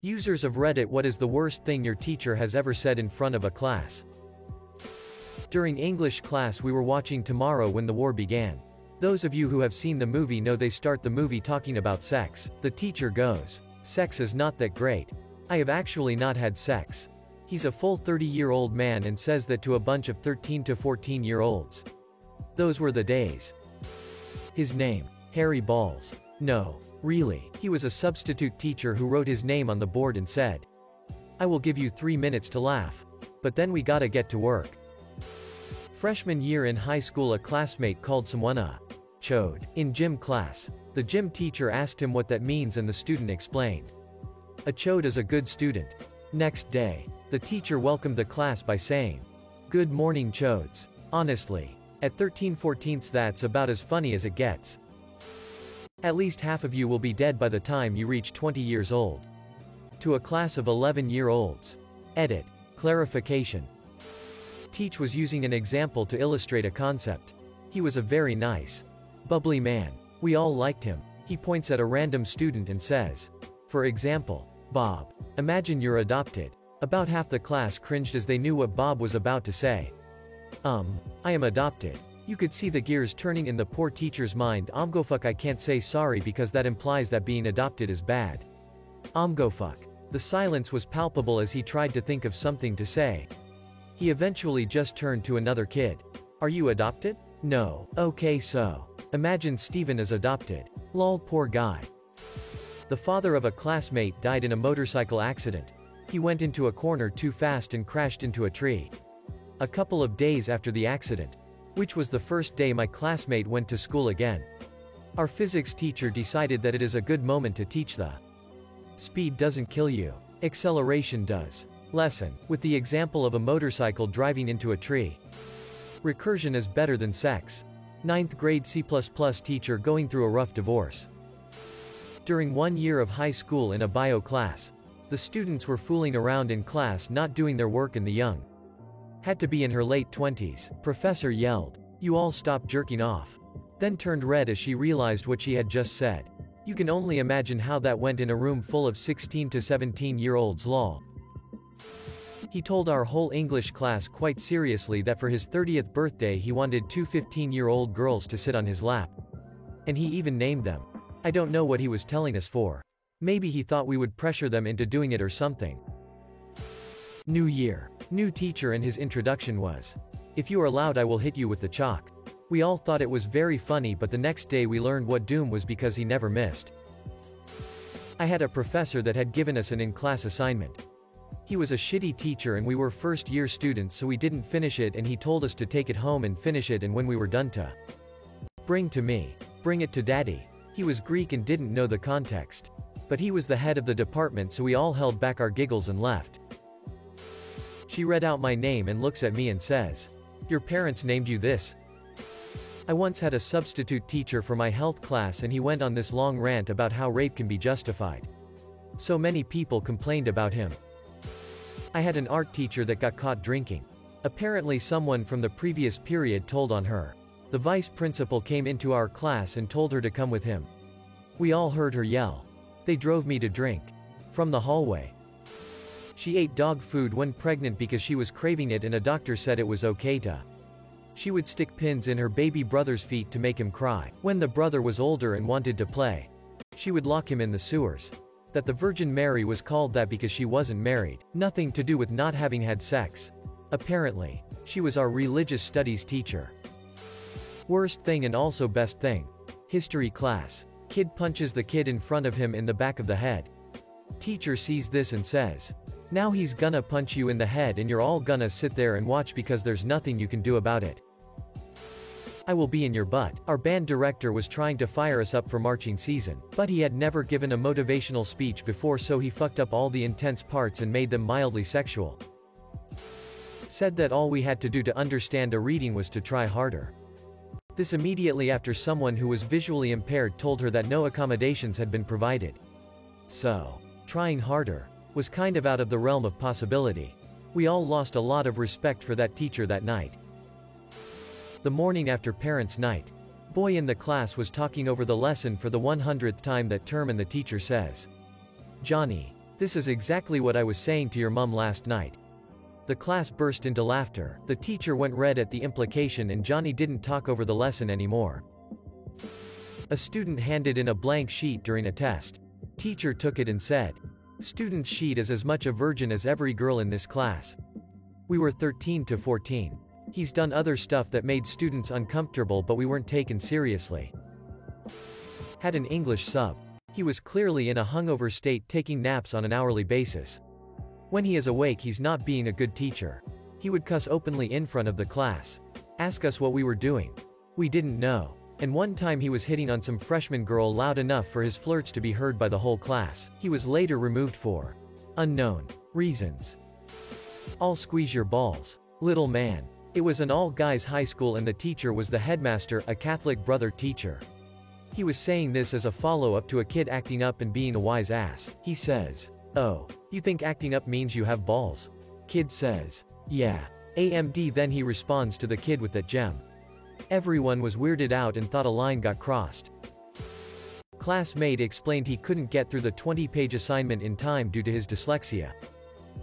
Users of Reddit, what is the worst thing your teacher has ever said in front of a class? During English class we were watching Tomorrow When the War Began. Those of you who have seen the movie know they start the movie talking about sex. The teacher goes, "Sex is not that great. I have actually not had sex." He's a full 30-year-old man and says that to a bunch of 13 to 14-year-olds. Those were the days. His name? Harry Balls. No. Really. He was a substitute teacher who wrote his name on the board and said, "I will give you 3 minutes to laugh. But then we gotta get to work." Freshman year in high school, a classmate called someone a chode in gym class. The gym teacher asked him what that means and the student explained. A chode is a good student. Next day, the teacher welcomed the class by saying, "Good morning, chodes." Honestly, at 13/14 that's about as funny as it gets. At least half of you will be dead by the time you reach 20 years old. To a class of 11-year-olds. Edit. Clarification. Teach was using an example to illustrate a concept. He was a very nice, bubbly man. We all liked him. He points at a random student and says, for example, "Bob. Imagine you're adopted." About half the class cringed as they knew what Bob was about to say. I am adopted. You could see the gears turning in the poor teacher's mind. Go fuck, I can't say sorry because that implies that being adopted is bad. Go fuck. The silence was palpable as he tried to think of something to say. He eventually just turned to another kid. "Are you adopted?" "No." "Okay, so. Imagine Steven is adopted. Lol, poor guy." The father of a classmate died in a motorcycle accident. He went into a corner too fast and crashed into a tree. A couple of days after the accident, which was the first day my classmate went to school again, our physics teacher decided that it is a good moment to teach the "speed doesn't kill you, acceleration does" lesson, with the example of a motorcycle driving into a tree. Recursion is better than sex. 9th grade C++ teacher going through a rough divorce. During 1 year of high school in a bio class, the students were fooling around in class, not doing their work, and the young had to be in her late 20s. Professor yelled, "You all stop jerking off." Then turned red as she realized what she had just said. You can only imagine how that went in a room full of 16 to 17-year-olds. Lol. He told our whole English class quite seriously that for his 30th birthday he wanted 2 15-year-old girls to sit on his lap. And he even named them. I don't know what he was telling us for. Maybe he thought we would pressure them into doing it or something. New year. New teacher, and his introduction was, "If you are loud I will hit you with the chalk." We all thought it was very funny, but the next day we learned what doom was because he never missed. I had a professor that had given us an in-class assignment. He was a shitty teacher and we were first-year students, so we didn't finish it, and he told us to take it home and finish it, and when we were done to bring to me. Bring it to daddy. He was Greek and didn't know the context. But he was the head of the department, so we all held back our giggles and left. She read out my name and looks at me and says, "Your parents named you this?" I once had a substitute teacher for my health class and he went on this long rant about how rape can be justified. So many people complained about him. I had an art teacher that got caught drinking. Apparently someone from the previous period told on her. The vice principal came into our class and told her to come with him. We all heard her yell. They drove me to drink. From the hallway. She ate dog food when pregnant because she was craving it, and a doctor said it was okay to. She would stick pins in her baby brother's feet to make him cry. When the brother was older and wanted to play, she would lock him in the sewers. That the Virgin Mary was called that because she wasn't married. Nothing to do with not having had sex. Apparently, she was our religious studies teacher. Worst thing and also best thing. History class. Kid punches the kid in front of him in the back of the head. Teacher sees this and says, "Now he's gonna punch you in the head and you're all gonna sit there and watch because there's nothing you can do about it. I will be in your butt." Our band director was trying to fire us up for marching season, but he had never given a motivational speech before, so he fucked up all the intense parts and made them mildly sexual. Said that all we had to do to understand a reading was to try harder. This immediately after someone who was visually impaired told her that no accommodations had been provided. So, trying harder was kind of out of the realm of possibility. We all lost a lot of respect for that teacher that night. The morning after parents' night, boy in the class was talking over the lesson for the 100th time that term, and the teacher says, "Johnny, This is exactly what I was saying to your mum last night." The class burst into laughter, the teacher went red at the implication and Johnny didn't talk over the lesson anymore. A student handed in a blank sheet during a test. Teacher took it and said, "Student's sheet is as much a virgin as every girl in this class." We were 13 to 14. He's done other stuff that made students uncomfortable but we weren't taken seriously. Had an English sub. He was clearly in a hungover state taking naps on an hourly basis. When he is awake he's not being a good teacher. He would cuss openly in front of the class. Ask us what we were doing. We didn't know. And one time he was hitting on some freshman girl loud enough for his flirts to be heard by the whole class. He was later removed for unknown reasons. "I'll squeeze your balls, little man." It was an all-guys high school and the teacher was the headmaster, a Catholic brother teacher. He was saying this as a follow-up to a kid acting up and being a wise ass. He says, "Oh, you think acting up means you have balls?" Kid says, "Yeah. AMD." Then he responds to the kid with that gem. Everyone was weirded out and thought a line got crossed. Classmate explained he couldn't get through the 20-page assignment in time due to his dyslexia.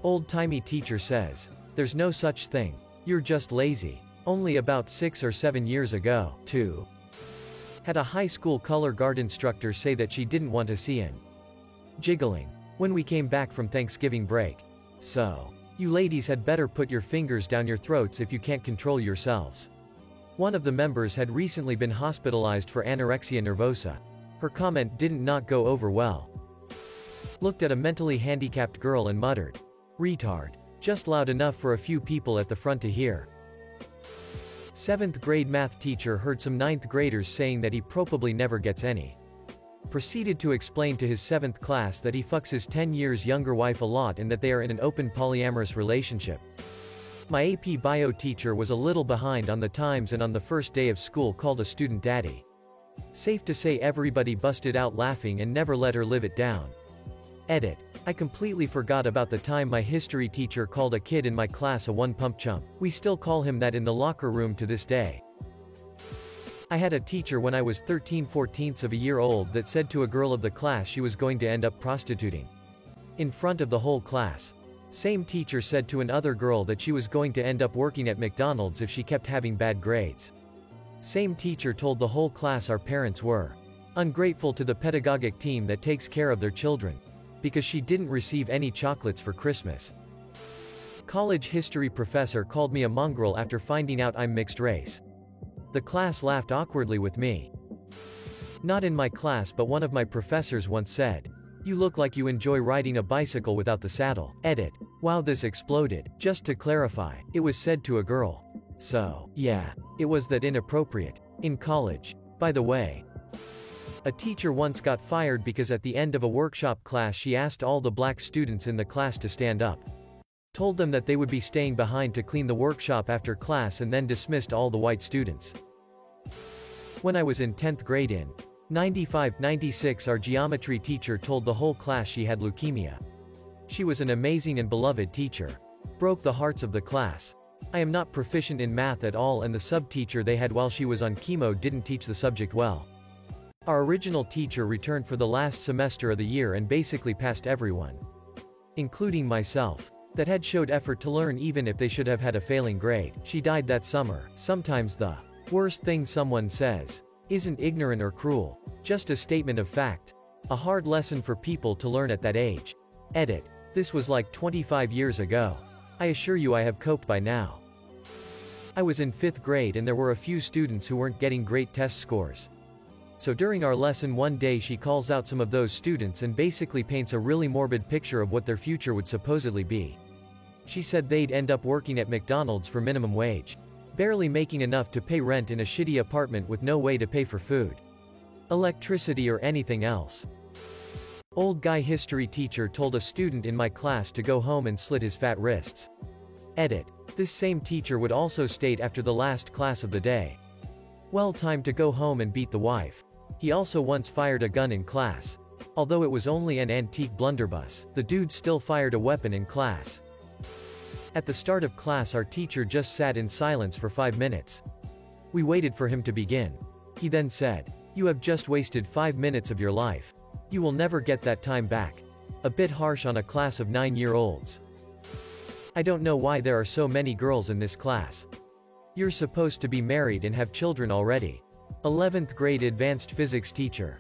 Old-timey teacher says, "There's no such thing. You're just lazy." Only about 6 or 7 years ago, too. Had a high school color guard instructor say that she didn't want to see an jiggling when we came back from Thanksgiving break. So, you ladies had better put your fingers down your throats if you can't control yourselves. One of the members had recently been hospitalized for anorexia nervosa. Her comment didn't not go over well. Looked at a mentally handicapped girl and muttered, "Retard." Just loud enough for a few people at the front to hear. 7th grade math teacher heard some 9th graders saying that he probably never gets any. Proceeded to explain to his 7th class that he fucks his 10 years younger wife a lot and that they are in an open polyamorous relationship. My AP bio teacher was a little behind on the times and on the first day of school called a student daddy. Safe to say everybody busted out laughing and never let her live it down. Edit. I completely forgot about the time my history teacher called a kid in my class a one-pump chump. We still call him that in the locker room to this day. I had a teacher when I was 13/14 of a year old that said to a girl of the class she was going to end up prostituting. In front of the whole class. Same teacher said to another girl that she was going to end up working at McDonald's if she kept having bad grades. Same teacher told the whole class our parents were ungrateful to the pedagogic team that takes care of their children, because she didn't receive any chocolates for Christmas. College history professor called me a mongrel after finding out I'm mixed race. The class laughed awkwardly with me. Not in my class but one of my professors once said, "You look like you enjoy riding a bicycle without the saddle." Edit. Wow, this exploded. Just to clarify, it was said to a girl. So, yeah, it was that inappropriate. In college. By the way. A teacher once got fired because at the end of a workshop class she asked all the black students in the class to stand up. Told them that they would be staying behind to clean the workshop after class and then dismissed all the white students. When I was in 10th grade in 95-96 our geometry teacher told the whole class she had leukemia. She was an amazing and beloved teacher. Broke the hearts of the class. I am not proficient in math at all and the sub-teacher they had while she was on chemo didn't teach the subject well. Our original teacher returned for the last semester of the year and basically passed everyone, including myself, that had showed effort to learn even if they should have had a failing grade. She died that summer. Sometimes the worst thing someone says isn't ignorant or cruel, just a statement of fact. A hard lesson for people to learn at that age. Edit. This was like 25 years ago. I assure you I have coped by now. I was in 5th grade and there were a few students who weren't getting great test scores. So during our lesson one day she calls out some of those students and basically paints a really morbid picture of what their future would supposedly be. She said they'd end up working at McDonald's for minimum wage, barely making enough to pay rent in a shitty apartment with no way to pay for food, electricity or anything else. Old guy history teacher told a student in my class to go home and slit his fat wrists. Edit. This same teacher would also state after the last class of the day, "Well, time to go home and beat the wife." He also once fired a gun in class. Although it was only an antique blunderbuss, the dude still fired a weapon in class. At the start of class our teacher just sat in silence for 5 minutes. We waited for him to begin. He then said, "You have just wasted 5 minutes of your life. You will never get that time back." A bit harsh on a class of 9-year-olds. I don't know why there are so many girls in this class. You're supposed to be married and have children already. 11th grade advanced physics teacher.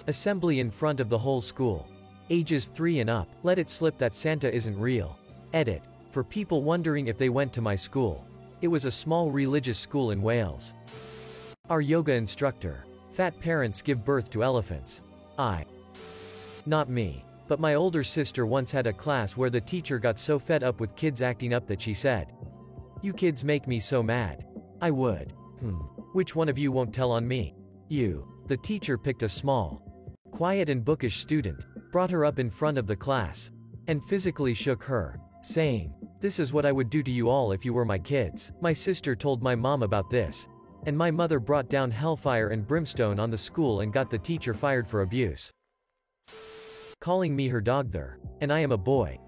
Assembly in front of the whole school. Ages 3 and up, let it slip that Santa isn't real. Edit. For people wondering if they went to my school. It was a small religious school in Wales. Our yoga instructor. Fat parents give birth to elephants. Not me. But my older sister once had a class where the teacher got so fed up with kids acting up that she said, "You kids make me so mad. I would. Which one of you won't tell on me?" You. The teacher picked a small, quiet and bookish student, brought her up in front of the class, and physically shook her, saying, "This is what I would do to you all if you were my kids." My sister told my mom about this, and my mother brought down hellfire and brimstone on the school and got the teacher fired for abuse. Calling me her dog there, and I am a boy.